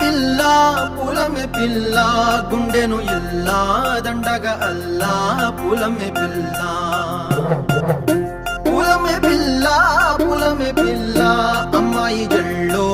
పిల్ల పూలమే పిల్ల గుండెను ఇల్లా దండగ అల్లా పూలమే పిల్ల పూలమే పిల్ల పూలమే పిల్ల అమ్మాయి జల్లో